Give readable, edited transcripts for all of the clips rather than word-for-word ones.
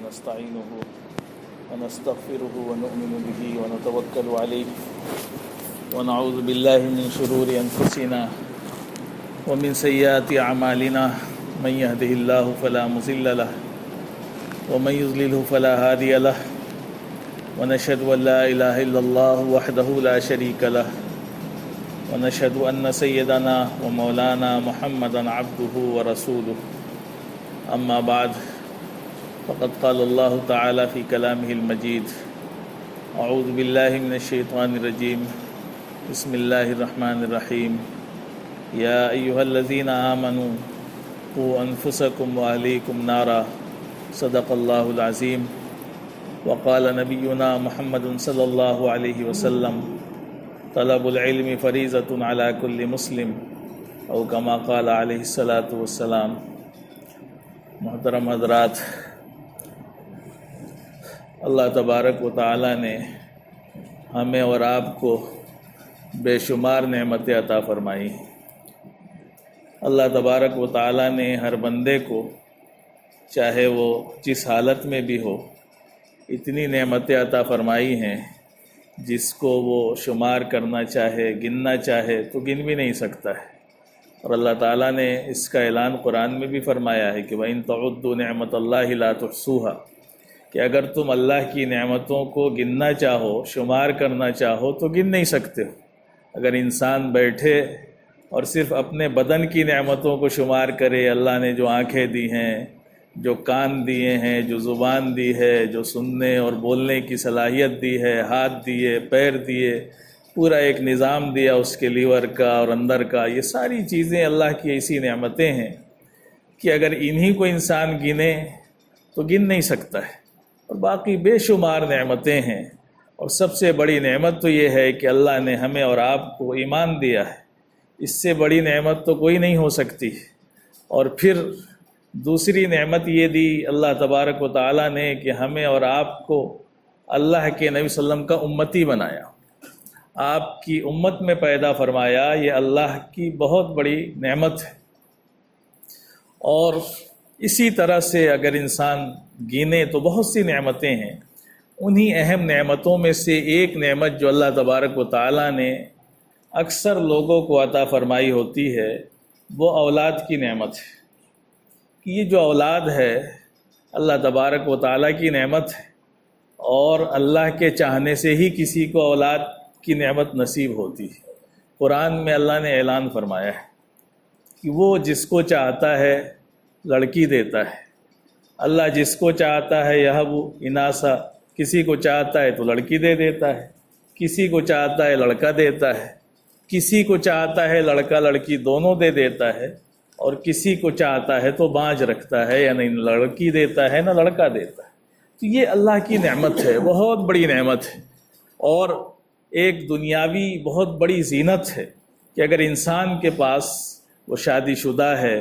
ونستعينه ونستغفره ونؤمن به ونتوكل عليه ونعوذ بالله من شرور أنفسنا ومن سيئات أعمالنا من يهده الله فلا مضل له ومن يضلله فلا هادي له ونشهد أن لا إله إلا الله وحده لا شريك له ونشهد أن سيدنا ومولانا محمدا عبده ورسوله أما بعد فقد قال الله تعالى في كلامه المجيد أعوذ بالله من الشيطان الرجيم بسم الله الرحمن الرحيم يا أيها الذين آمنوا قوا أنفسكم وأهليكم نارا صدق الله العظيم وقال نبينا محمد صلى الله عليه وسلم طلب العلم فریضۃ علی کل مسلم او کما قال علیہ الصلاۃ والسلام۔ محترم حضرات، اللہ تبارک و تعالی نے ہمیں اور آپ کو بے شمار نعمتیں عطا فرمائی۔ اللہ تبارک و تعالی نے ہر بندے کو، چاہے وہ جس حالت میں بھی ہو، اتنی نعمتیں عطا فرمائی ہیں جس کو وہ شمار کرنا چاہے، گننا چاہے تو گن بھی نہیں سکتا ہے۔ اور اللہ تعالیٰ نے اس کا اعلان قرآن میں بھی فرمایا ہے کہ وَإِن تَعُدُّوا نِعْمَةَ اللَّهِ لَا تُحْصُوهَا، کہ اگر تم اللہ کی نعمتوں کو گننا چاہو، شمار کرنا چاہو تو گن نہیں سکتے ہو۔ اگر انسان بیٹھے اور صرف اپنے بدن کی نعمتوں کو شمار کرے، اللہ نے جو آنکھیں دی ہیں، جو کان دیے ہیں، جو زبان دی ہے، جو سننے اور بولنے کی صلاحیت دی ہے، ہاتھ دیے، پیر دیے، پورا ایک نظام دیا اس کے لیور کا اور اندر کا، یہ ساری چیزیں اللہ کی ایسی نعمتیں ہیں کہ اگر انہی کو انسان گنے تو گن نہیں سکتا ہے۔ اور باقی بے شمار نعمتیں ہیں، اور سب سے بڑی نعمت تو یہ ہے کہ اللہ نے ہمیں اور آپ کو ایمان دیا ہے۔ اس سے بڑی نعمت تو کوئی نہیں ہو سکتی۔ اور پھر دوسری نعمت یہ دی اللہ تبارک و تعالیٰ نے کہ ہمیں اور آپ کو اللہ کے نبی صلی اللہ علیہ وسلم کا امتی بنایا، آپ کی امت میں پیدا فرمایا۔ یہ اللہ کی بہت بڑی نعمت ہے۔ اور اسی طرح سے اگر انسان گنے تو بہت سی نعمتیں ہیں۔ انہی اہم نعمتوں میں سے ایک نعمت جو اللہ تبارک و تعالیٰ نے اکثر لوگوں کو عطا فرمائی ہوتی ہے، وہ اولاد کی نعمت ہے۔ یہ جو اولاد ہے اللہ تبارک و تعالیٰ کی نعمت ہے، اور اللہ کے چاہنے سے ہی کسی کو اولاد کی نعمت نصیب ہوتی ہے۔ قرآن میں اللہ نے اعلان فرمایا ہے کہ وہ جس کو چاہتا ہے لڑکی دیتا ہے۔ اللہ جس کو چاہتا ہے یہب اناسا، کسی کو چاہتا ہے تو لڑکی دے دیتا ہے، کسی کو چاہتا ہے لڑکا دیتا ہے، کسی کو چاہتا ہے لڑکا لڑکی دونوں دے دیتا ہے، اور کسی کو چاہتا ہے تو بانجھ رکھتا ہے، یعنی لڑکی دیتا ہے نہ لڑکا دیتا ہے۔ تو یہ اللہ کی نعمت ہے، بہت بڑی نعمت ہے، اور ایک دنیاوی بہت بڑی زینت ہے کہ اگر انسان کے پاس وہ شادی شدہ ہے،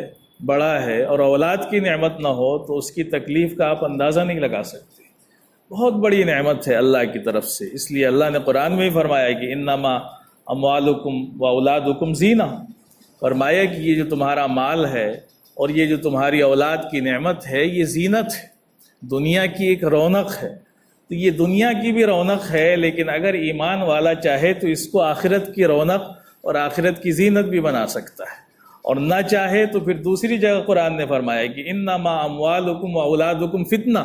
بڑا ہے، اور اولاد کی نعمت نہ ہو تو اس کی تکلیف کا آپ اندازہ نہیں لگا سکتے۔ بہت بڑی نعمت ہے اللہ کی طرف سے۔ اس لیے اللہ نے قرآن میں ہی فرمایا کہ انما اموالکم و اولادکم زینہ، فرمایا کہ یہ جو تمہارا مال ہے اور یہ جو تمہاری اولاد کی نعمت ہے، یہ زینت ہے، دنیا کی ایک رونق ہے۔ تو یہ دنیا کی بھی رونق ہے، لیکن اگر ایمان والا چاہے تو اس کو آخرت کی رونق اور آخرت کی زینت بھی بنا سکتا ہے، اور نہ چاہے تو پھر دوسری جگہ قرآن نے فرمایا کہ انما اموالکم و اولادکم فتنہ،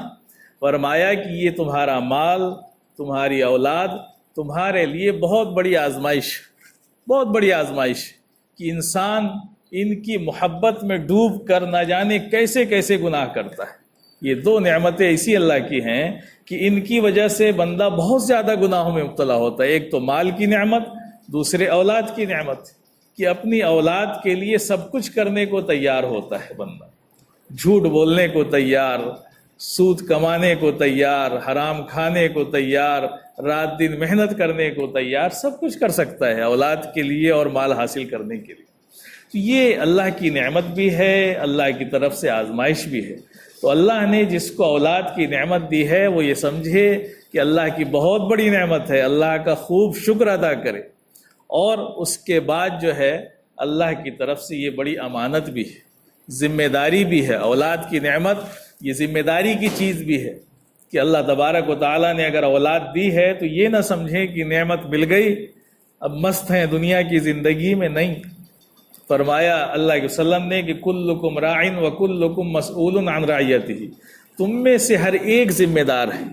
فرمایا کہ یہ تمہارا مال، تمہاری اولاد تمہارے لیے بہت بڑی آزمائش، بہت بڑی آزمائش، کہ انسان ان کی محبت میں ڈوب کر نہ جانے کیسے کیسے گناہ کرتا ہے۔ یہ دو نعمتیں اسی اللہ کی ہیں کہ ان کی وجہ سے بندہ بہت زیادہ گناہوں میں مبتلا ہوتا ہے۔ ایک تو مال کی نعمت، دوسرے اولاد کی نعمت، کہ اپنی اولاد کے لیے سب کچھ کرنے کو تیار ہوتا ہے بندہ، جھوٹ بولنے کو تیار، سود کمانے کو تیار، حرام کھانے کو تیار، رات دن محنت کرنے کو تیار، سب کچھ کر سکتا ہے اولاد کے لیے اور مال حاصل کرنے کے لیے۔ تو یہ اللہ کی نعمت بھی ہے، اللہ کی طرف سے آزمائش بھی ہے۔ تو اللہ نے جس کو اولاد کی نعمت دی ہے وہ یہ سمجھے کہ اللہ کی بہت بڑی نعمت ہے، اللہ کا خوب شکر ادا کرے، اور اس کے بعد جو ہے اللہ کی طرف سے یہ بڑی امانت بھی ہے، ذمہ داری بھی ہے۔ اولاد کی نعمت یہ ذمہ داری کی چیز بھی ہے کہ اللہ تبارک و تعالیٰ نے اگر اولاد دی ہے تو یہ نہ سمجھیں کہ نعمت مل گئی اب مست ہیں دنیا کی زندگی میں، نہیں۔ فرمایا اللہ کے وسلم نے کہ کلکم راعٍ وکلکم مسئول عن رعیتہ، تم میں سے ہر ایک ذمہ دار ہے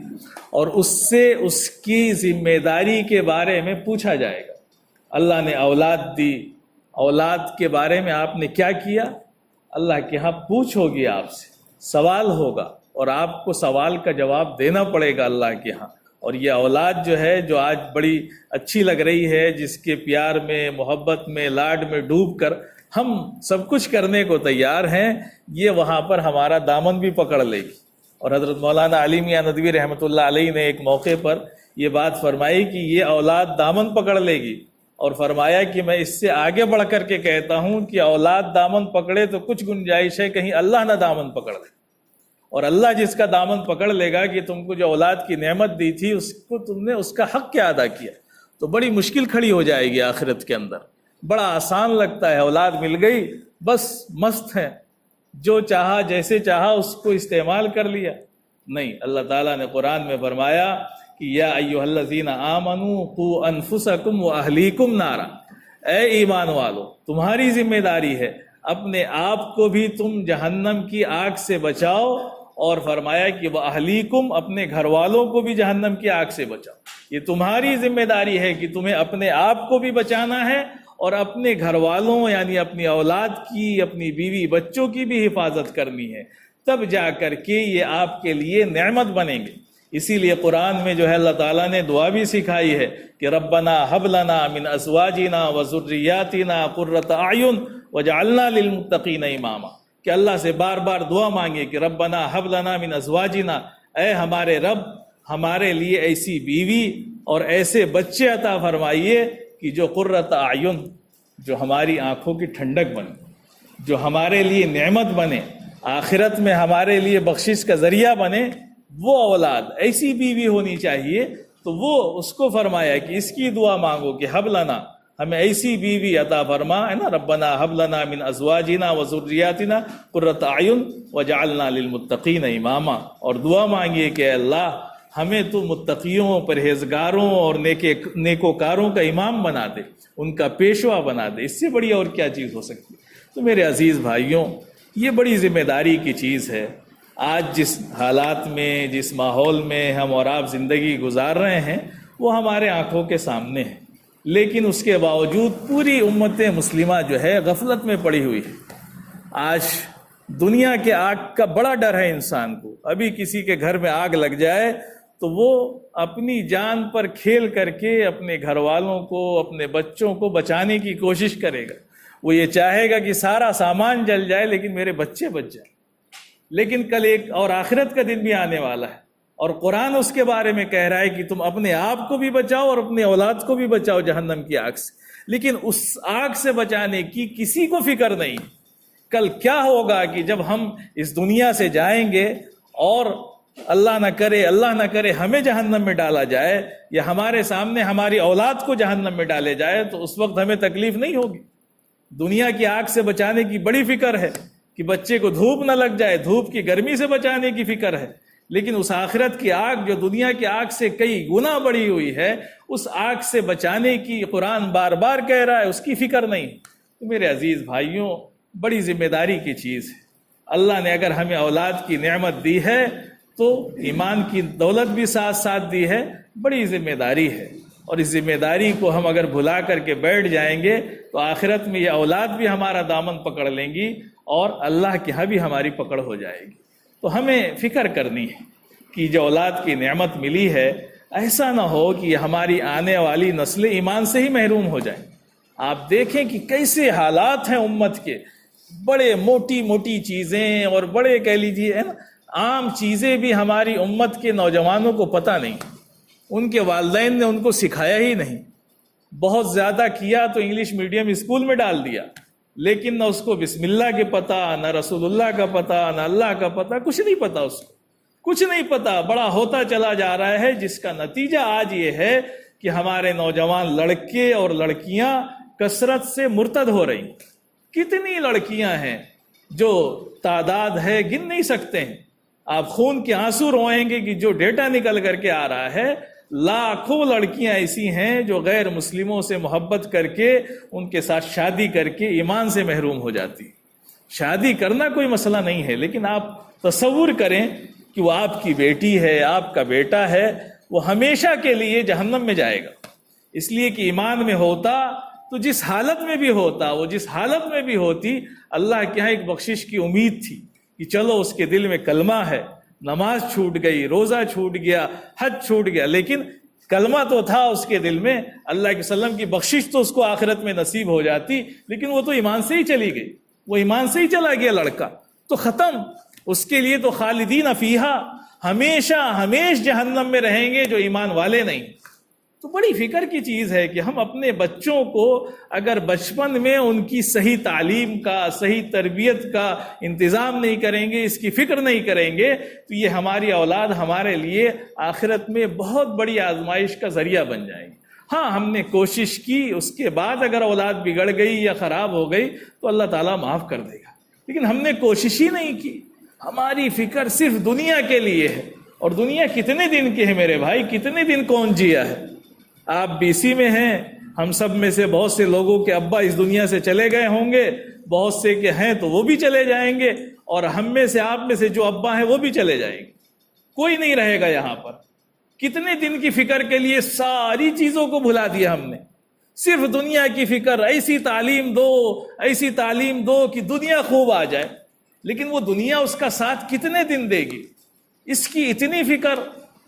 اور اس سے اس کی ذمہ داری کے بارے میں پوچھا جائے گا۔ اللہ نے اولاد دی، اولاد کے بارے میں آپ نے کیا کیا؟ اللہ کے ہاں پوچھ ہوگی، آپ سے سوال ہوگا اور آپ کو سوال کا جواب دینا پڑے گا اللہ کے ہاں۔ اور یہ اولاد جو ہے، جو آج بڑی اچھی لگ رہی ہے، جس کے پیار میں، محبت میں، لاڈ میں ڈوب کر ہم سب کچھ کرنے کو تیار ہیں، یہ وہاں پر ہمارا دامن بھی پکڑ لے گی۔ اور حضرت مولانا علی میاں ندوی رحمۃ اللہ علیہ نے ایک موقع پر یہ بات فرمائی کہ یہ اولاد دامن پکڑ لے گی، اور فرمایا کہ میں اس سے آگے بڑھ کر کے کہتا ہوں کہ اولاد دامن پکڑے تو کچھ گنجائش ہے کہیں اللہ نہ دامن پکڑ لے، اور اللہ جس کا دامن پکڑ لے گا کہ تم کو جو اولاد کی نعمت دی تھی اس کو تم نے اس کا حق کیا ادا کیا، تو بڑی مشکل کھڑی ہو جائے گی آخرت کے اندر۔ بڑا آسان لگتا ہے، اولاد مل گئی بس مست ہے، جو چاہا جیسے چاہا اس کو استعمال کر لیا، نہیں۔ اللہ تعالیٰ نے قرآن میں فرمایا کہ یا ایھا الذین آمنوا قوا انفسکم واہلیکم نارا، اے ایمان والو تمہاری ذمہ داری ہے اپنے آپ کو بھی تم جہنم کی آگ سے بچاؤ، اور فرمایا کہ واہلیکم اپنے گھر والوں کو بھی جہنم کی آگ سے بچاؤ۔ یہ تمہاری ذمہ داری ہے کہ تمہیں اپنے آپ کو بھی بچانا ہے اور اپنے گھر والوں یعنی اپنی اولاد کی، اپنی بیوی بچوں کی بھی حفاظت کرنی ہے، تب جا کر کے یہ آپ کے لیے نعمت بنیں گے۔ اسی لیے قرآن میں جو ہے اللہ تعالیٰ نے دعا بھی سکھائی ہے کہ ربنا ہب لنا من ازواجنا وذریاتنا قرۃ اعین وجعلنا للمتقین اماما، کہ اللہ سے بار بار دعا مانگے کہ ربنا ہب لنا من ازواجنا، اے ہمارے رب ہمارے لیے ایسی بیوی اور ایسے بچے عطا فرمائیے کہ جو قرۃ اعین، جو ہماری آنکھوں کی ٹھنڈک بنے، جو ہمارے لیے نعمت بنے، آخرت میں ہمارے لیے بخشش کا ذریعہ بنے، وہ اولاد ایسی بیوی ہونی چاہیے۔ تو وہ اس کو فرمایا کہ اس کی دعا مانگو کہ حب لنا، ہمیں ایسی بیوی عطا فرما، ہے نا، ربنا حب لنا من ازواجنا وذریاتنا قرۃ اعین وجعلنا للمتقین اماما، اور دعا مانگیے کہ اے اللہ ہمیں تو متقیوں، پرہیزگاروں اور نیکوکاروں کا امام بنا دے، ان کا پیشوا بنا دے، اس سے بڑی اور کیا چیز ہو سکتی ہے؟ تو میرے عزیز بھائیوں، یہ بڑی ذمہ داری کی چیز ہے۔ آج جس حالات میں، جس ماحول میں ہم اور آپ زندگی گزار رہے ہیں وہ ہمارے آنکھوں کے سامنے ہے، لیکن اس کے باوجود پوری امت مسلمہ جو ہے غفلت میں پڑی ہوئی ہے۔ آج دنیا کے آگ کا بڑا ڈر ہے انسان کو، ابھی کسی کے گھر میں آگ لگ جائے تو وہ اپنی جان پر کھیل کر کے اپنے گھر والوں کو، اپنے بچوں کو بچانے کی کوشش کرے گا۔ وہ یہ چاہے گا کہ سارا سامان جل جائے لیکن میرے بچے بچ جائیں۔ لیکن کل ایک اور آخرت کا دن بھی آنے والا ہے، اور قرآن اس کے بارے میں کہہ رہا ہے کہ تم اپنے آپ کو بھی بچاؤ اور اپنے اولاد کو بھی بچاؤ جہنم کی آگ سے، لیکن اس آگ سے بچانے کی کسی کو فکر نہیں۔ کل کیا ہوگا کہ جب ہم اس دنیا سے جائیں گے اور اللہ نہ کرے ہمیں جہنم میں ڈالا جائے، یا ہمارے سامنے ہماری اولاد کو جہنم میں ڈالے جائے، تو اس وقت ہمیں تکلیف نہیں ہوگی۔ دنیا کی آگ سے بچانے کی بڑی فکر ہے کہ بچے کو دھوپ نہ لگ جائے، دھوپ کی گرمی سے بچانے کی فکر ہے، لیکن اس آخرت کی آگ جو دنیا کی آگ سے کئی گنا بڑی ہوئی ہے، اس آگ سے بچانے کی قرآن بار بار کہہ رہا ہے، اس کی فکر نہیں۔ تو میرے عزیز بھائیوں، بڑی ذمہ داری کی چیز ہے۔ اللہ نے اگر ہمیں اولاد کی نعمت دی ہے تو ایمان کی دولت بھی ساتھ ساتھ دی ہے، بڑی ذمہ داری ہے، اور اس ذمہ داری کو ہم اگر بھلا کر کے بیٹھ جائیں گے تو آخرت میں یہ اولاد بھی ہمارا دامن پکڑ لیں گی اور اللہ کے ہاں بھی ہماری پکڑ ہو جائے گی۔ تو ہمیں فکر کرنی ہے کہ جو اولاد کی نعمت ملی ہے، ایسا نہ ہو کہ ہماری آنے والی نسل ایمان سے ہی محروم ہو جائیں۔ آپ دیکھیں کہ کیسے حالات ہیں امت کے، بڑے موٹی موٹی چیزیں اور بڑے کہہ لیجیے عام چیزیں بھی ہماری امت کے نوجوانوں کو پتہ نہیں، ان کے والدین نے ان کو سکھایا ہی نہیں۔ بہت زیادہ کیا تو انگلش میڈیم اسکول میں ڈال دیا، لیکن نہ اس کو بسم اللہ کے پتہ، نہ رسول اللہ کا پتہ، نہ اللہ کا پتہ، کچھ نہیں پتہ، اس کو کچھ نہیں پتہ۔ بڑا ہوتا چلا جا رہا ہے، جس کا نتیجہ آج یہ ہے کہ ہمارے نوجوان لڑکے اور لڑکیاں کثرت سے مرتد ہو رہی۔ کتنی لڑکیاں ہیں جو تعداد ہے گن نہیں سکتے ہیں۔ آپ خون کے آنسو روئیں گے کہ جو ڈیٹا نکل کر کے آ رہا ہے، لاکھوں لڑکیاں ایسی ہیں جو غیر مسلموں سے محبت کر کے ان کے ساتھ شادی کر کے ایمان سے محروم ہو جاتی۔ شادی کرنا کوئی مسئلہ نہیں ہے، لیکن آپ تصور کریں کہ وہ آپ کی بیٹی ہے، آپ کا بیٹا ہے، وہ ہمیشہ کے لیے جہنم میں جائے گا، اس لیے کہ ایمان میں ہوتا تو جس حالت میں بھی ہوتا، وہ جس حالت میں بھی ہوتی، اللہ کے یہاں ایک بخشش کی امید تھی کہ چلو اس کے دل میں کلمہ ہے، نماز چھوٹ گئی، روزہ چھوٹ گیا، حج چھوٹ گیا، لیکن کلمہ تو تھا اس کے دل میں، اللہ کے وسلم کی بخشش تو اس کو آخرت میں نصیب ہو جاتی، لیکن وہ تو ایمان سے ہی چلی گئی، وہ ایمان سے ہی چلا گیا لڑکا، تو ختم، اس کے لیے تو خالدین فیہا، ہمیشہ ہمیش جہنم میں رہیں گے جو ایمان والے نہیں۔ تو بڑی فکر کی چیز ہے کہ ہم اپنے بچوں کو اگر بچپن میں ان کی صحیح تعلیم کا، صحیح تربیت کا انتظام نہیں کریں گے، اس کی فکر نہیں کریں گے، تو یہ ہماری اولاد ہمارے لیے آخرت میں بہت بڑی آزمائش کا ذریعہ بن جائیں گے۔ ہاں، ہم نے کوشش کی، اس کے بعد اگر اولاد بگڑ گئی یا خراب ہو گئی تو اللہ تعالیٰ معاف کر دے گا، لیکن ہم نے کوشش ہی نہیں کی، ہماری فکر صرف دنیا کے لیے ہے، اور دنیا کتنے دن کی ہے میرے بھائی، کتنے دن کون جیا ہے؟ آپ BC میں ہیں، ہم سب میں سے بہت سے لوگوں کے ابا اس دنیا سے چلے گئے ہوں گے، بہت سے کے ہیں تو وہ بھی چلے جائیں گے، اور ہم میں سے، آپ میں سے جو ابا ہیں وہ بھی چلے جائیں گے، کوئی نہیں رہے گا یہاں پر۔ کتنے دن کی فکر کے لیے ساری چیزوں کو بھلا دیا ہم نے، صرف دنیا کی فکر، ایسی تعلیم دو، ایسی تعلیم دو کہ دنیا خوب آ جائے، لیکن وہ دنیا اس کا ساتھ کتنے دن دے گی، اس کی اتنی فکر،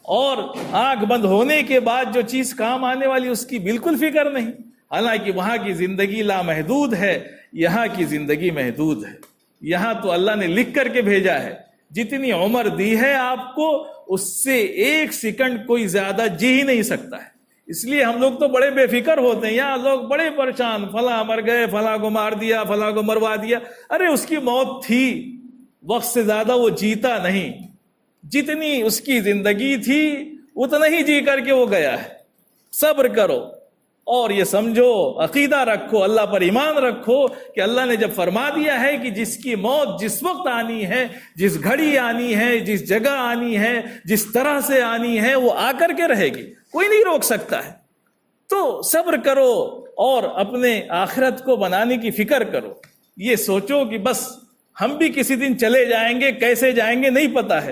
اور آنکھ بند ہونے کے بعد جو چیز کام آنے والی اس کی بالکل فکر نہیں۔ حالانکہ وہاں کی زندگی لامحدود ہے، یہاں کی زندگی محدود ہے۔ یہاں تو اللہ نے لکھ کر کے بھیجا ہے، جتنی عمر دی ہے آپ کو، اس سے 1 سیکنڈ کوئی زیادہ جی ہی نہیں سکتا ہے۔ اس لیے ہم لوگ تو بڑے بے فکر ہوتے ہیں، یہاں لوگ بڑے پریشان، فلاں مر گئے، فلاں کو مار دیا، فلاں کو مروا دیا۔ ارے اس کی موت تھی، وقت سے زیادہ وہ جیتا نہیں، جتنی اس کی زندگی تھی اتنا ہی جی کر کے وہ گیا ہے۔ صبر کرو اور یہ سمجھو، عقیدہ رکھو، اللہ پر ایمان رکھو کہ اللہ نے جب فرما دیا ہے کہ جس کی موت جس وقت آنی ہے، جس گھڑی آنی ہے، جس جگہ آنی ہے، جس طرح سے آنی ہے، وہ آ کر کے رہے گی، کوئی نہیں روک سکتا ہے۔ تو صبر کرو اور اپنے آخرت کو بنانے کی فکر کرو۔ یہ سوچو کہ بس ہم بھی کسی دن چلے جائیں گے، کیسے جائیں گے نہیں پتا ہے،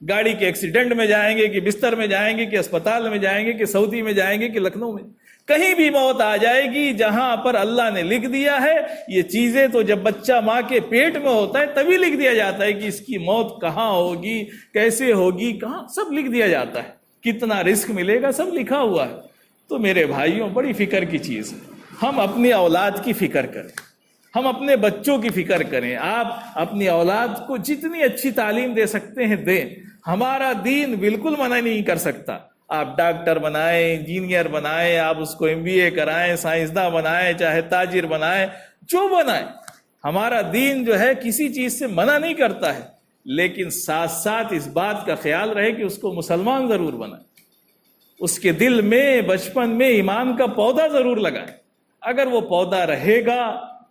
گاڑی کے ایکسیڈنٹ میں جائیں گے کہ بستر میں جائیں گے کہ اسپتال میں جائیں گے کہ سعودی میں جائیں گے کہ لکھنؤ میں، کہیں بھی موت آ جائے گی جہاں پر اللہ نے لکھ دیا ہے۔ یہ چیزیں تو جب بچہ ماں کے پیٹ میں ہوتا ہے تبھی لکھ دیا جاتا ہے کہ اس کی موت کہاں ہوگی، کیسے ہوگی، کہاں، سب لکھ دیا جاتا ہے، کتنا رزق ملے گا، سب لکھا ہوا ہے۔ تو میرے بھائیوں، بڑی فکر کی چیز ہے، ہم اپنی اولاد کی فکر کریں، ہم اپنے بچوں کی فکر کریں۔ آپ اپنی اولاد کو جتنی اچھی تعلیم دے سکتے ہیں دیں، ہمارا دین بالکل منع نہیں کر سکتا۔ آپ ڈاکٹر بنائیں، انجینئر بنائیں، آپ اس کو MBA کرائیں، سائنسداں بنائیں، چاہے تاجر بنائیں، جو بنائیں، ہمارا دین جو ہے کسی چیز سے منع نہیں کرتا ہے، لیکن ساتھ ساتھ اس بات کا خیال رہے کہ اس کو مسلمان ضرور بنائیں، اس کے دل میں بچپن میں ایمان کا پودا ضرور لگائیں۔ اگر وہ پودا رہے گا،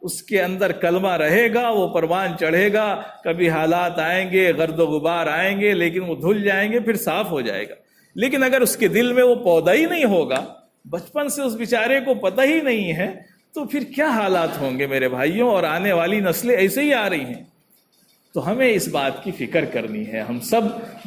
اس کے اندر کلمہ رہے گا، وہ پروان چڑھے گا، کبھی حالات آئیں گے، گرد و غبار آئیں گے، لیکن وہ دھل جائیں گے، پھر صاف ہو جائے گا۔ لیکن اگر اس کے دل میں وہ پودا ہی نہیں ہوگا، بچپن سے اس بیچارے کو پتہ ہی نہیں ہے، تو پھر کیا حالات ہوں گے میرے بھائیوں، اور آنے والی نسلیں ایسے ہی آ رہی ہیں۔ تو ہمیں اس بات کی فکر کرنی ہے، ہم سب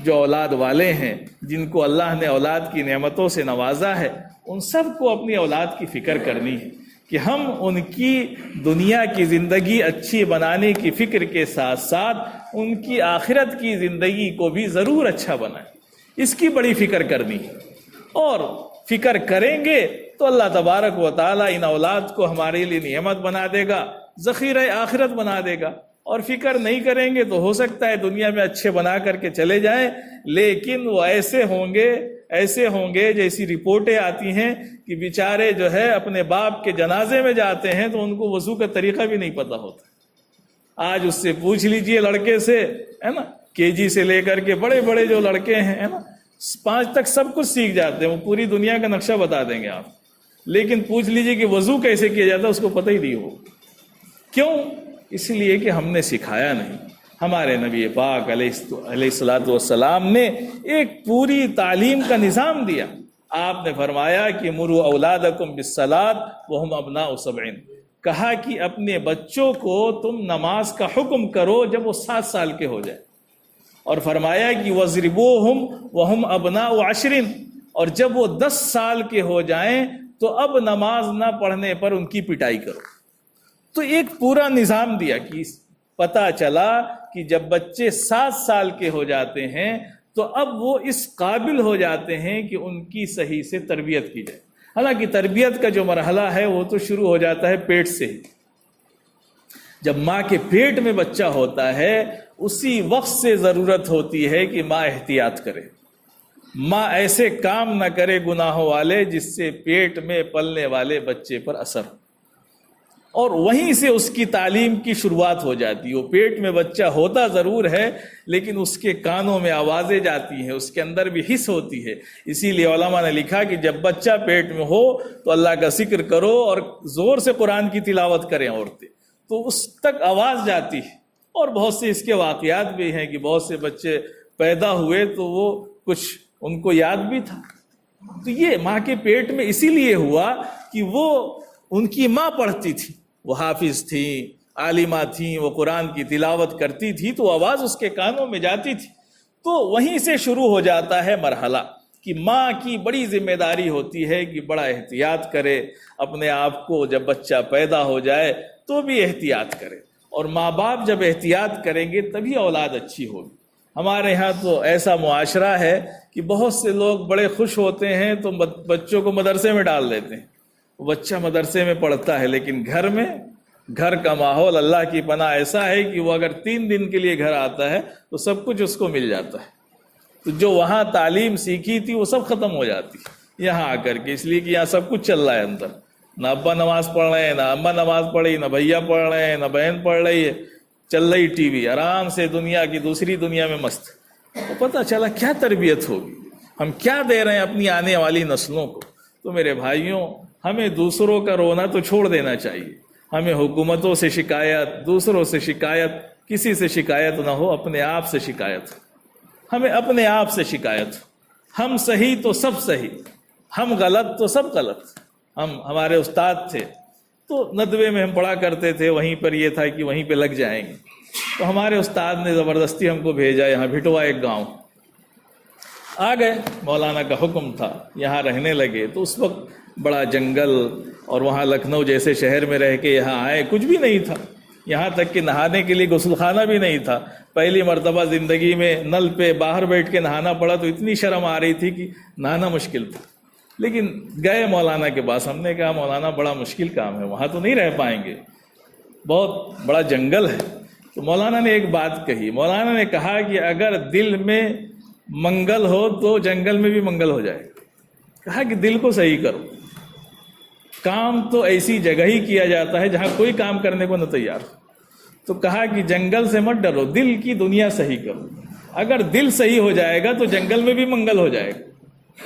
جو اولاد والے ہیں، جن کو اللہ نے اولاد کی نعمتوں سے نوازا ہے، ان سب کو اپنی اولاد کی فکر کرنی ہے کہ ہم ان کی دنیا کی زندگی اچھی بنانے کی فکر کے ساتھ ساتھ ان کی آخرت کی زندگی کو بھی ضرور اچھا بنائیں۔ اس کی بڑی فکر کرنی ہے، اور فکر کریں گے تو اللہ تبارک و تعالیٰ ان اولاد کو ہمارے لیے نعمت بنا دے گا، ذخیرہ آخرت بنا دے گا۔ اور فکر نہیں کریں گے تو ہو سکتا ہے دنیا میں اچھے بنا کر کے چلے جائیں، لیکن وہ ایسے ہوں گے جیسی رپورٹیں آتی ہیں کہ بیچارے جو ہے اپنے باپ کے جنازے میں جاتے ہیں تو ان کو وضو کا طریقہ بھی نہیں پتا ہوتا۔ آج اس سے پوچھ لیجئے، لڑکے سے، ہے نا، KG سے لے کر کے بڑے بڑے جو لڑکے ہیں، ہے نا، 5 تک سب کچھ سیکھ جاتے ہیں، وہ پوری دنیا کا نقشہ بتا دیں گے آپ، لیکن پوچھ لیجئے کہ وضو کیسے کیا جاتا ہے اس کو پتہ ہی نہیں ہو۔ کیوں؟ اس لیے کہ ہم نے سکھایا نہیں۔ ہمارے نبی پاک علیہ الصلوۃ والسلام نے ایک پوری تعلیم کا نظام دیا. آپ نے فرمایا کہ مروا اولادکم بالصلاۃ وہم ابناء 7، کہا کہ اپنے بچوں کو تم نماز کا حکم کرو جب وہ 7 سال کے ہو جائے، اور فرمایا کہ وَضْرِبُوهُمْ وَهُمْ أَبْنَاءُ 10، اور جب وہ 10 سال کے ہو جائیں تو اب نماز نہ پڑھنے پر ان کی پٹائی کرو. تو ایک پورا نظام دیا کہ پتہ چلا کہ جب بچے 7 سال کے ہو جاتے ہیں تو اب وہ اس قابل ہو جاتے ہیں کہ ان کی صحیح سے تربیت کی جائے. حالانکہ تربیت کا جو مرحلہ ہے وہ تو شروع ہو جاتا ہے پیٹ سے ہی. جب ماں کے پیٹ میں بچہ ہوتا ہے اسی وقت سے ضرورت ہوتی ہے کہ ماں احتیاط کرے، ماں ایسے کام نہ کرے گناہوں والے جس سے پیٹ میں پلنے والے بچے پر اثر ہو. اور وہیں سے اس کی تعلیم کی شروعات ہو جاتی ہے. وہ پیٹ میں بچہ ہوتا ضرور ہے لیکن اس کے کانوں میں آوازیں جاتی ہیں، اس کے اندر بھی حس ہوتی ہے. اسی لیے علماء نے لکھا کہ جب بچہ پیٹ میں ہو تو اللہ کا ذکر کرو اور زور سے قرآن کی تلاوت کریں عورتیں، تو اس تک آواز جاتی ہے. اور بہت سے اس کے واقعات بھی ہیں کہ بہت سے بچے پیدا ہوئے تو وہ کچھ ان کو یاد بھی تھا. تو یہ ماں کے پیٹ میں اسی لیے ہوا کہ وہ ان کی ماں پڑھتی تھی، وہ حافظ تھیں، عالمہ تھیں، وہ قرآن کی تلاوت کرتی تھی تو آواز اس کے کانوں میں جاتی تھی. تو وہیں سے شروع ہو جاتا ہے مرحلہ کہ ماں کی بڑی ذمہ داری ہوتی ہے کہ بڑا احتیاط کرے اپنے آپ کو. جب بچہ پیدا ہو جائے تو بھی احتیاط کرے، اور ماں باپ جب احتیاط کریں گے تبھی اولاد اچھی ہوگی. ہمارے ہاں تو ایسا معاشرہ ہے کہ بہت سے لوگ بڑے خوش ہوتے ہیں تو بچوں کو مدرسے میں ڈال دیتے ہیں. بچہ مدرسے میں پڑھتا ہے لیکن گھر کا ماحول اللہ کی پناہ ایسا ہے کہ وہ اگر 3 دن کے لیے گھر آتا ہے تو سب کچھ اس کو مل جاتا ہے. تو جو وہاں تعلیم سیکھی تھی وہ سب ختم ہو جاتی یہاں آ کر کے، اس لیے کہ یہاں سب کچھ چل رہا ہے اندر. نہ ابا نماز پڑھ رہے ہیں، نہ اماں نماز پڑھی، نہ بھیا پڑھ رہے ہیں، نہ بہن پڑھ رہی ہے، چل رہی ٹی وی، آرام سے دنیا کی دوسری دنیا میں مست. تو پتہ چلا کیا تربیت ہوگی، ہم کیا دے رہے ہیں اپنی آنے والی نسلوں کو. تو میرے بھائیوں، ہمیں دوسروں کا رونا تو چھوڑ دینا چاہیے. ہمیں حکومتوں سے شکایت، دوسروں سے شکایت، کسی سے شکایت نہ ہو، اپنے آپ سے شکایت ہو. ہمیں اپنے آپ سے شکایت ہو. ہم صحیح تو سب صحیح، ہم غلط تو سب غلط. ہمارے استاد تھے تو ندوے میں ہم پڑھا کرتے تھے، وہیں پر یہ تھا کہ وہیں پہ لگ جائیں گے. تو ہمارے استاد نے زبردستی ہم کو بھیجا یہاں بھٹوا ایک گاؤں. آ گئے، مولانا کا حکم تھا، یہاں رہنے لگے. تو اس وقت بڑا جنگل، اور وہاں لکھنؤ جیسے شہر میں رہ کے یہاں آئے کچھ بھی نہیں تھا. یہاں تک کہ نہانے کے لیے غسل خانہ بھی نہیں تھا. پہلی مرتبہ زندگی میں نل پہ باہر بیٹھ کے نہانا پڑا تو اتنی شرم آ رہی تھی کہ نہانا مشکل تھا. لیکن گئے مولانا کے پاس. ہم نے کہا مولانا بڑا مشکل کام ہے، وہاں تو نہیں رہ پائیں گے، بہت بڑا جنگل ہے. تو مولانا نے ایک بات کہی. مولانا نے کہا کہ اگر دل میں منگل ہو تو جنگل میں بھی منگل ہو جائے گا. کہا کہ دل کو صحیح کرو. کام تو ایسی جگہ ہی کیا جاتا ہے جہاں کوئی کام کرنے کو نہ تیار ہو. تو کہا کہ جنگل سے مت ڈرو، دل کی دنیا صحیح کرو. اگر دل صحیح ہو جائے گا تو جنگل میں بھی منگل ہو جائے گا.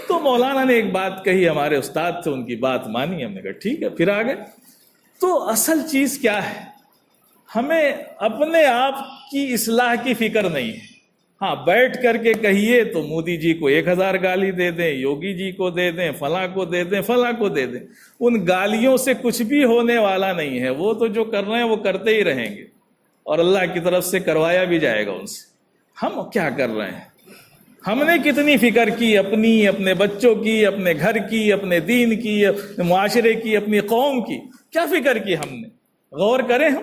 تو مولانا نے ایک بات کہی، ہمارے استاد تھے، ان کی بات مانی. ہم نے کہا ٹھیک ہے، پھر آ گئے. تو اصل چیز کیا ہے، ہمیں اپنے آپ کی اصلاح کی فکر نہیں ہے. ہاں بیٹھ کر کے کہیے تو مودی جی کو 1000 گالی دے دیں، یوگی جی کو دے دیں، فلاں کو دے دیں، فلاں کو دے دیں. ان گالیوں سے کچھ بھی ہونے والا نہیں ہے. وہ تو جو کر رہے ہیں وہ کرتے ہی رہیں گے، اور اللہ کی طرف سے کروایا بھی جائے گا ان سے. ہم کیا کر رہے ہیں؟ ہم نے کتنی فکر کی اپنی، اپنے بچوں کی، اپنے گھر کی، اپنے دین کی، اپنے معاشرے کی، اپنی قوم کی. کیا فکر کی ہم نے؟ غور کریں، ہم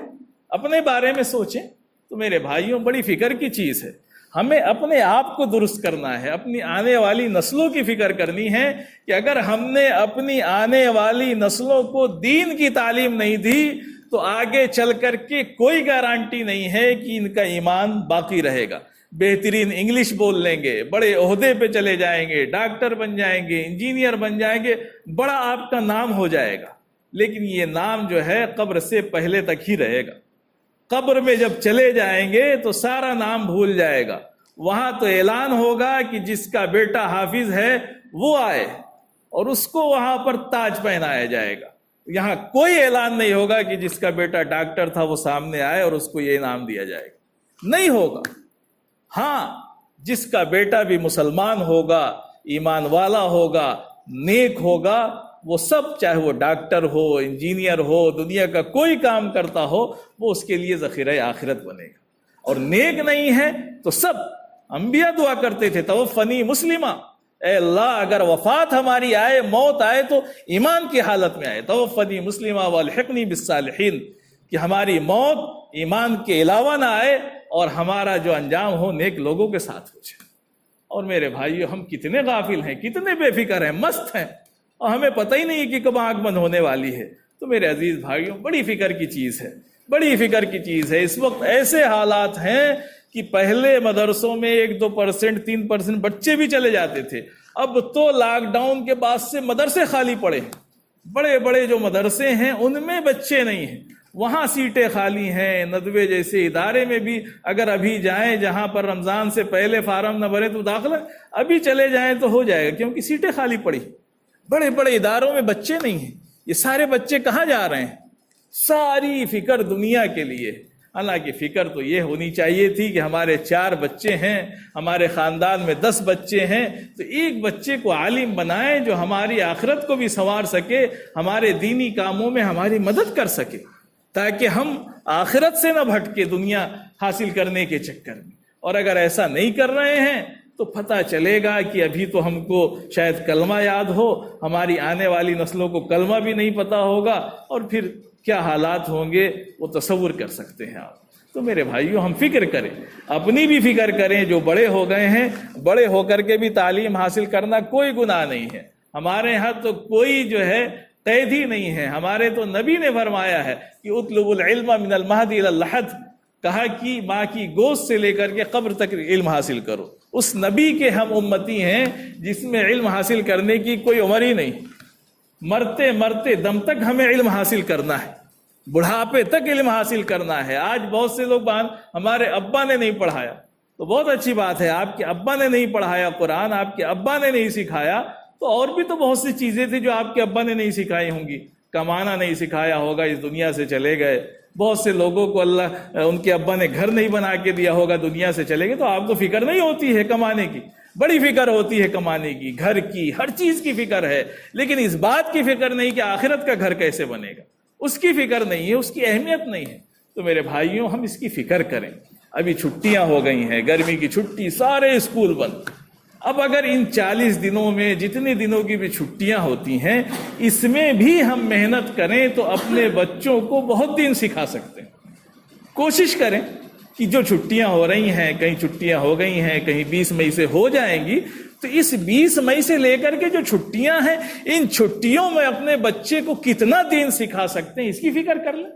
اپنے بارے میں سوچیں. تو میرے بھائیوں، بڑی فکر کی چیز ہے. ہمیں اپنے آپ کو درست کرنا ہے، اپنی آنے والی نسلوں کی فکر کرنی ہے کہ اگر ہم نے اپنی آنے والی نسلوں کو دین کی تعلیم نہیں دی تو آگے چل کر کے کوئی گارنٹی نہیں ہے کہ ان کا ایمان باقی رہے گا. بہترین انگلش بول لیں گے، بڑے عہدے پہ چلے جائیں گے، ڈاکٹر بن جائیں گے، انجینئر بن جائیں گے، بڑا آپ کا نام ہو جائے گا، لیکن یہ نام جو ہے قبر سے پہلے تک ہی رہے گا. قبر میں جب چلے جائیں گے تو سارا نام بھول جائے گا. وہاں تو اعلان ہوگا کہ جس کا بیٹا حافظ ہے وہ آئے، اور اس کو وہاں پر تاج پہنایا جائے گا. یہاں کوئی اعلان نہیں ہوگا کہ جس کا بیٹا ڈاکٹر تھا وہ سامنے آئے اور اس کو یہ انعام دیا جائے گا. نہیں ہوگا۔ ہاں، جس کا بیٹا بھی مسلمان ہوگا، ایمان والا ہوگا، نیک ہوگا، وہ سب، چاہے وہ ڈاکٹر ہو، انجینئر ہو، دنیا کا کوئی کام کرتا ہو، وہ اس کے لیے ذخیرہ آخرت بنے گا۔ اور نیک نہیں ہے تو سب انبیاء دعا کرتے تھے توفنی مسلمہ، اے اللہ اگر وفات ہماری آئے، موت آئے تو ایمان کی حالت میں آئے، توفنی مسلمہ والحقنی بالصالحین، کہ ہماری موت ایمان کے علاوہ نہ آئے اور ہمارا جو انجام ہو نیک لوگوں کے ساتھ ہو جائے۔ اور میرے بھائیو، ہم کتنے غافل ہیں، کتنے بے فکر ہیں، مست ہیں، اور ہمیں پتہ ہی نہیں کہ کب آنکھ بند ہونے والی ہے۔ تو میرے عزیز بھائیوں، بڑی فکر کی چیز ہے، بڑی فکر کی چیز ہے۔ اس وقت ایسے حالات ہیں کہ پہلے مدرسوں میں 1-2%، 3% بچے بھی چلے جاتے تھے، اب تو لاک ڈاؤن کے بعد سے مدرسے خالی پڑے ہیں۔ بڑے بڑے جو مدرسے ہیں ان میں بچے نہیں ہیں، وہاں سیٹیں خالی ہیں۔ ندوے جیسے ادارے میں بھی اگر ابھی جائیں، جہاں پر رمضان سے پہلے فارم نہ بھرے تو داخلہ ابھی چلے جائیں تو ہو جائے گا، کیونکہ سیٹیں خالی پڑی۔ بڑے بڑے اداروں میں بچے نہیں ہیں، یہ سارے بچے کہاں جا رہے ہیں؟ ساری فکر دنیا کے لیے۔ حالانکہ فکر تو یہ ہونی چاہیے تھی کہ ہمارے 4 بچے ہیں، ہمارے خاندان میں 10 بچے ہیں، تو ایک بچے کو عالم بنائیں جو ہماری آخرت کو بھی سنوار سکے، ہمارے دینی کاموں میں ہماری مدد کر سکے، تاکہ ہم آخرت سے نہ بھٹکے دنیا حاصل کرنے کے چکر میں۔ اور اگر ایسا نہیں کر رہے ہیں تو پتہ چلے گا کہ ابھی تو ہم کو شاید کلمہ یاد ہو، ہماری آنے والی نسلوں کو کلمہ بھی نہیں پتہ ہوگا، اور پھر کیا حالات ہوں گے وہ تصور کر سکتے ہیں آپ۔ تو میرے بھائیوں، ہم فکر کریں، اپنی بھی فکر کریں۔ جو بڑے ہو گئے ہیں، بڑے ہو کر کے بھی تعلیم حاصل کرنا کوئی گناہ نہیں ہے۔ ہمارے ہاں تو کوئی جو ہے قید ہی نہیں ہے۔ ہمارے تو نبی نے فرمایا ہے کہ اطلبوا العلم من المہد الی اللحد، کہا کہ ماں کی گوشت سے لے کر کے قبر تک علم حاصل کرو۔ اس نبی کے ہم امتی ہیں جس میں علم حاصل کرنے کی کوئی عمر ہی نہیں، مرتے مرتے دم تک ہمیں علم حاصل کرنا ہے، بڑھاپے تک علم حاصل کرنا ہے۔ آج بہت سے لوگ ہمارے ابا نے نہیں پڑھایا، تو بہت اچھی بات ہے، آپ کے ابا نے نہیں پڑھایا قرآن، آپ کے ابا نے نہیں سکھایا، تو اور بھی تو بہت سی چیزیں تھیں جو آپ کے ابا نے نہیں سکھائی ہوں گی۔ کمانا نہیں سکھایا ہوگا، اس دنیا سے چلے گئے۔ بہت سے لوگوں کو اللہ ان کے ابا نے گھر نہیں بنا کے دیا ہوگا، دنیا سے چلے گئے، تو آپ کو فکر نہیں ہوتی ہے کمانے کی؟ بڑی فکر ہوتی ہے کمانے کی، گھر کی، ہر چیز کی فکر ہے، لیکن اس بات کی فکر نہیں کہ آخرت کا گھر کیسے بنے گا، اس کی فکر نہیں ہے، اس کی اہمیت نہیں ہے۔ تو میرے بھائیوں، ہم اس کی فکر کریں۔ ابھی چھٹیاں ہو گئی ہیں، گرمی کی چھٹی، سارے اسکول بند۔ اب اگر ان 40 دنوں میں جتنے دنوں کی بھی چھٹیاں ہوتی ہیں، اس میں بھی ہم محنت کریں تو اپنے بچوں کو بہت دین سکھا سکتے ہیں۔ کوشش کریں کہ جو چھٹیاں ہو رہی ہیں، کہیں چھٹیاں ہو گئی ہیں، کہیں 20 مئی سے ہو جائیں گی، تو اس 20 مئی سے لے کر کے جو چھٹیاں ہیں، ان چھٹیوں میں اپنے بچے کو کتنا دین سکھا سکتے ہیں، اس کی فکر کر لیں۔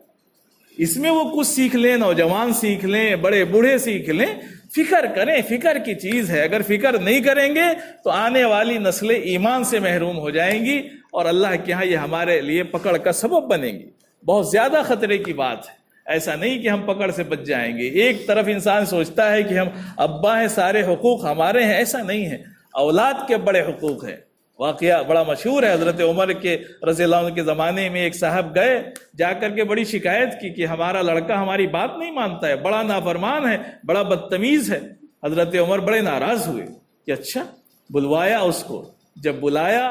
اس میں وہ کچھ سیکھ لیں، نوجوان سیکھ لیں، بڑے بوڑھے سیکھ لیں، فکر کریں، فکر کی چیز ہے۔ اگر فکر نہیں کریں گے تو آنے والی نسلیں ایمان سے محروم ہو جائیں گی، اور اللہ کے ہاں یہ ہمارے لیے پکڑ کا سبب بنیں گی۔ بہت زیادہ خطرے کی بات ہے۔ ایسا نہیں کہ ہم پکڑ سے بچ جائیں گے۔ ایک طرف انسان سوچتا ہے کہ ہم ابا ہیں، سارے حقوق ہمارے ہیں، ایسا نہیں ہے۔ اولاد کے بڑے حقوق ہیں۔ واقعہ بڑا مشہور ہے، حضرت عمر کے رضی اللہ عنہ کے زمانے میں ایک صاحب گئے، جا کر کے بڑی شکایت کی کہ ہمارا لڑکا ہماری بات نہیں مانتا ہے، بڑا نافرمان ہے، بڑا بدتمیز ہے۔ حضرت عمر بڑے ناراض ہوئے کہ اچھا، بلوایا اس کو۔ جب بلایا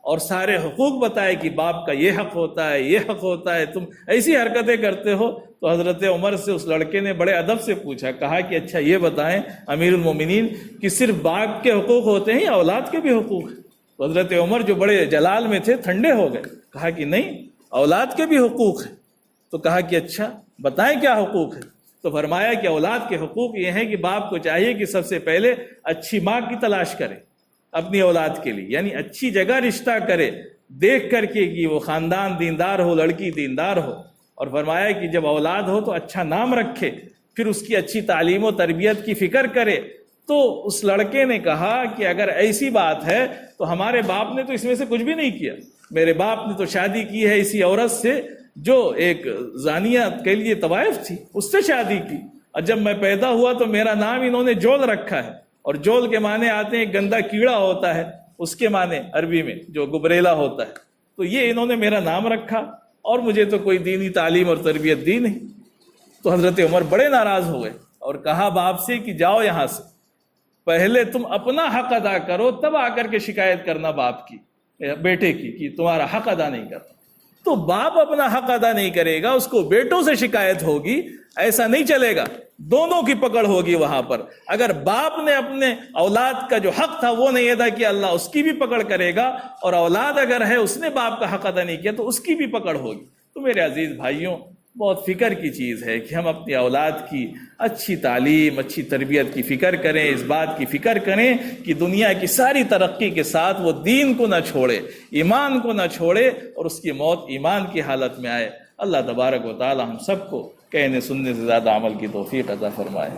اور سارے حقوق بتائے کہ باپ کا یہ حق ہوتا ہے، یہ حق ہوتا ہے، تم ایسی حرکتیں کرتے ہو، تو حضرت عمر سے اس لڑکے نے بڑے ادب سے پوچھا، کہا کہ اچھا یہ بتائیں امیر المومنین کہ صرف باپ کے حقوق ہوتے ہیں یا اولاد کے بھی حقوق ہیں؟ تو حضرت عمر جو بڑے جلال میں تھے ٹھنڈے ہو گئے، کہا کہ نہیں، اولاد کے بھی حقوق ہیں۔ تو کہا کہ اچھا بتائیں کیا حقوق ہے؟ تو فرمایا کہ اولاد کے حقوق یہ ہیں کہ باپ کو چاہیے کہ سب سے پہلے اچھی ماں کی تلاش کرے اپنی اولاد کے لیے، یعنی اچھی جگہ رشتہ کرے، دیکھ کر کے کہ وہ خاندان دیندار ہو، لڑکی دیندار ہو، اور فرمایا کہ جب اولاد ہو تو اچھا نام رکھے، پھر اس کی اچھی تعلیم و تربیت کی فکر کرے۔ تو اس لڑکے نے کہا کہ اگر ایسی بات ہے تو ہمارے باپ نے تو اس میں سے کچھ بھی نہیں کیا، میرے باپ نے تو شادی کی ہے اسی عورت سے جو ایک زانیہ کے لیے طوائف تھی، اس سے شادی کی، اور جب میں پیدا ہوا تو میرا نام انہوں نے جول رکھا ہے، اور جول کے معنی آتے ہیں گندا کیڑا ہوتا ہے، اس کے معنی عربی میں جو گبریلا ہوتا ہے، تو یہ انہوں نے میرا نام رکھا، اور مجھے تو کوئی دینی تعلیم اور تربیت دی نہیں۔ تو حضرت عمر بڑے ناراض ہوئے اور کہا باپ سے کہ جاؤ یہاں سے، پہلے تم اپنا حق ادا کرو، تب آ کر کے شکایت کرنا باپ کی، بیٹے کی، کہ تمہارا حق ادا نہیں کرتا۔ تو باپ اپنا حق ادا نہیں کرے گا، اس کو بیٹوں سے شکایت ہوگی، ایسا نہیں چلے گا، دونوں کی پکڑ ہوگی وہاں پر۔ اگر باپ نے اپنے اولاد کا جو حق تھا وہ نہیں ادا کیا، اللہ اس کی بھی پکڑ کرے گا، اور اولاد اگر ہے اس نے باپ کا حق ادا نہیں کیا تو اس کی بھی پکڑ ہوگی۔ تو میرے عزیز بھائیوں، بہت فکر کی چیز ہے کہ ہم اپنی اولاد کی اچھی تعلیم، اچھی تربیت کی فکر کریں، اس بات کی فکر کریں کہ دنیا کی ساری ترقی کے ساتھ وہ دین کو نہ چھوڑے، ایمان کو نہ چھوڑے، اور اس کی موت ایمان کی حالت میں آئے۔ اللہ تبارک و تعالی ہم سب کو کہنے سننے سے زیادہ عمل کی توفیق عطا فرمائے۔